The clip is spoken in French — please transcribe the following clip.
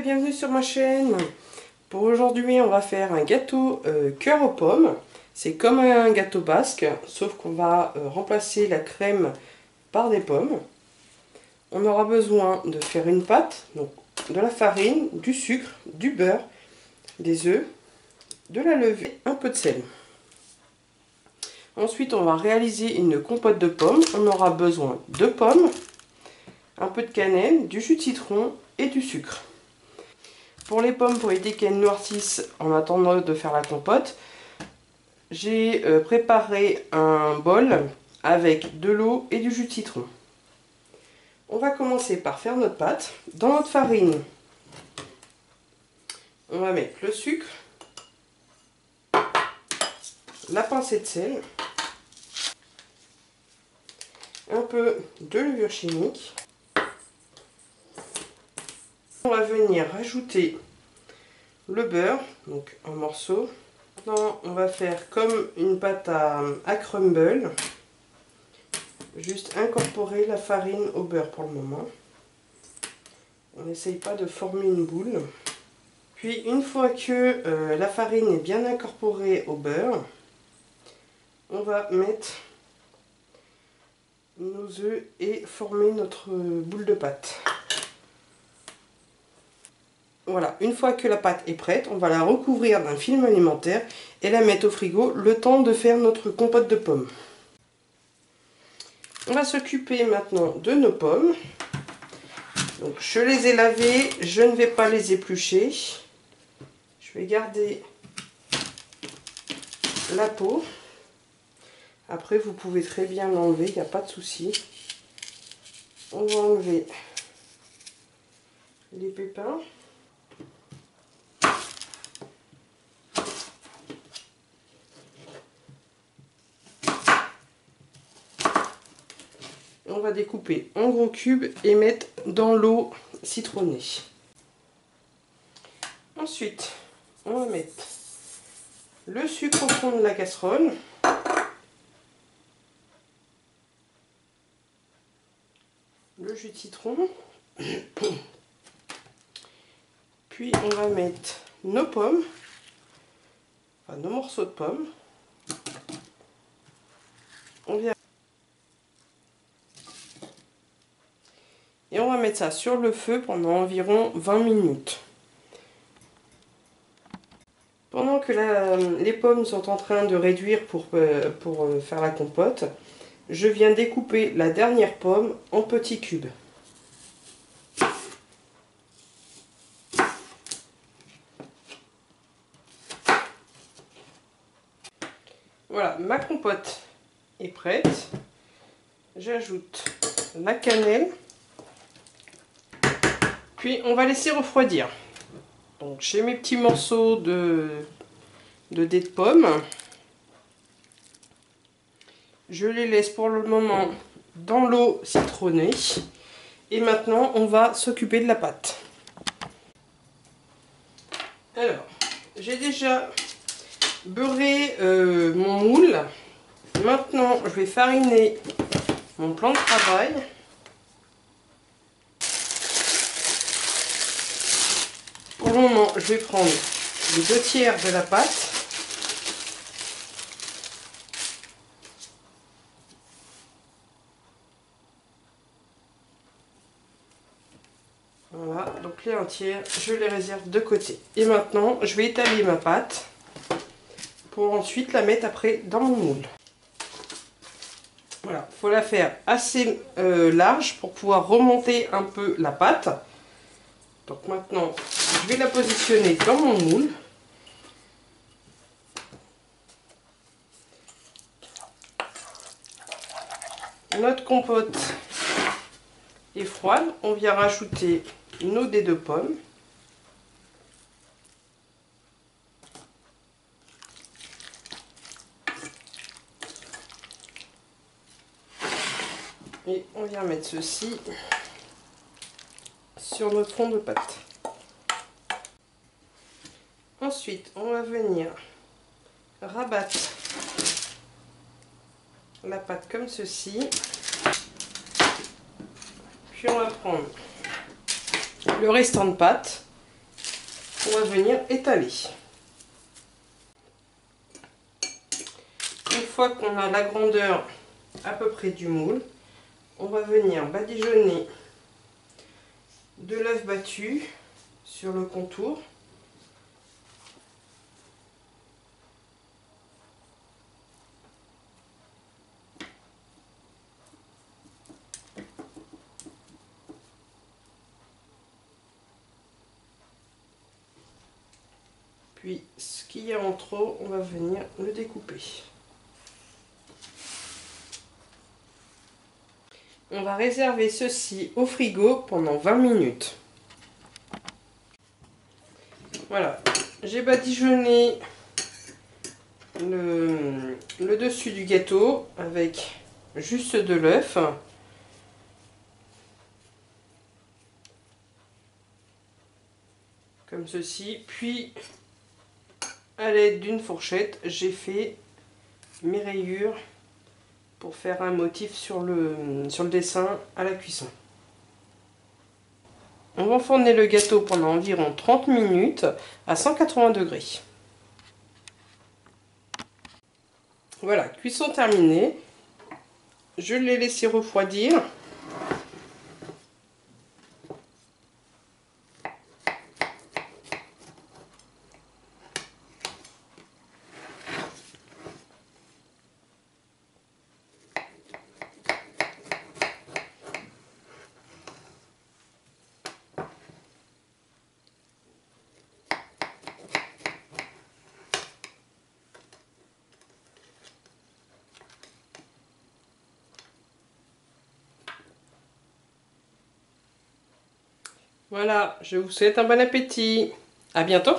et bienvenue sur ma chaîne. Pour aujourd'hui on va faire un gâteau cœur aux pommes. C'est comme un gâteau basque, sauf qu'on va remplacer la crème par des pommes. On aura besoin de faire une pâte, donc de la farine, du sucre, du beurre, des œufs, de la levure, un peu de sel. Ensuite on va réaliser une compote de pommes. On aura besoin de pommes, un peu de cannelle, du jus de citron et du sucre. Pour les pommes, pour éviter qu'elles noircissent en attendant de faire la compote, j'ai préparé un bol avec de l'eau et du jus de citron. On va commencer par faire notre pâte. Dans notre farine, on va mettre le sucre, la pincée de sel, un peu de levure chimique. On va venir rajouter le beurre, donc en morceaux. Maintenant, on va faire comme une pâte à crumble. Juste incorporer la farine au beurre pour le moment. On n'essaye pas de former une boule. Puis une fois que la farine est bien incorporée au beurre, on va mettre nos œufs et former notre boule de pâte. Voilà, une fois que la pâte est prête, on va la recouvrir d'un film alimentaire et la mettre au frigo le temps de faire notre compote de pommes. On va s'occuper maintenant de nos pommes. Donc, je les ai lavées, je ne vais pas les éplucher. Je vais garder la peau. Après, vous pouvez très bien l'enlever, il n'y a pas de souci. On va enlever les pépins. On va découper en gros cubes et mettre dans l'eau citronnée. Ensuite, on va mettre le sucre au fond de la casserole. Le jus de citron. Puis on va mettre nos pommes, enfin nos morceaux de pommes. On vient et on va mettre ça sur le feu pendant environ 20 minutes. Pendant que les pommes sont en train de réduire pour faire la compote, je viens découper la dernière pomme en petits cubes. Voilà, ma compote est prête. J'ajoute la cannelle. Puis on va laisser refroidir. Donc j'ai mes petits morceaux de dés de pommes. Je les laisse pour le moment dans l'eau citronnée. Et maintenant on va s'occuper de la pâte. Alors, j'ai déjà beurré mon moule. Maintenant je vais fariner mon plan de travail. Pour le moment, je vais prendre les 2/3 de la pâte. Voilà, donc les 1/3, je les réserve de côté. Et maintenant, je vais étaler ma pâte pour ensuite la mettre après dans mon moule. Voilà, il faut la faire assez large pour pouvoir remonter un peu la pâte. Donc maintenant, je vais la positionner dans mon moule. Notre compote est froide. On vient rajouter nos dés de pommes. Et on vient mettre ceci sur notre fond de pâte. Ensuite, on va venir rabattre la pâte comme ceci. Puis on va prendre le restant de pâte on va venir étaler. Une fois qu'on a la grandeur à peu près du moule, on va venir badigeonner de l'œuf battu sur le contour. Puis ce qu'il y a en trop, on va venir le découper. On va réserver ceci au frigo pendant 20 minutes. Voilà, j'ai badigeonné le dessus du gâteau avec juste de l'œuf. Comme ceci. Puis, à l'aide d'une fourchette, j'ai fait mes rayures pour faire un motif sur le dessin à la cuisson. On va enfourner le gâteau pendant environ 30 minutes à 180 degrés. Voilà, cuisson terminée. Je l'ai laissé refroidir. Voilà, je vous souhaite un bon appétit. À bientôt.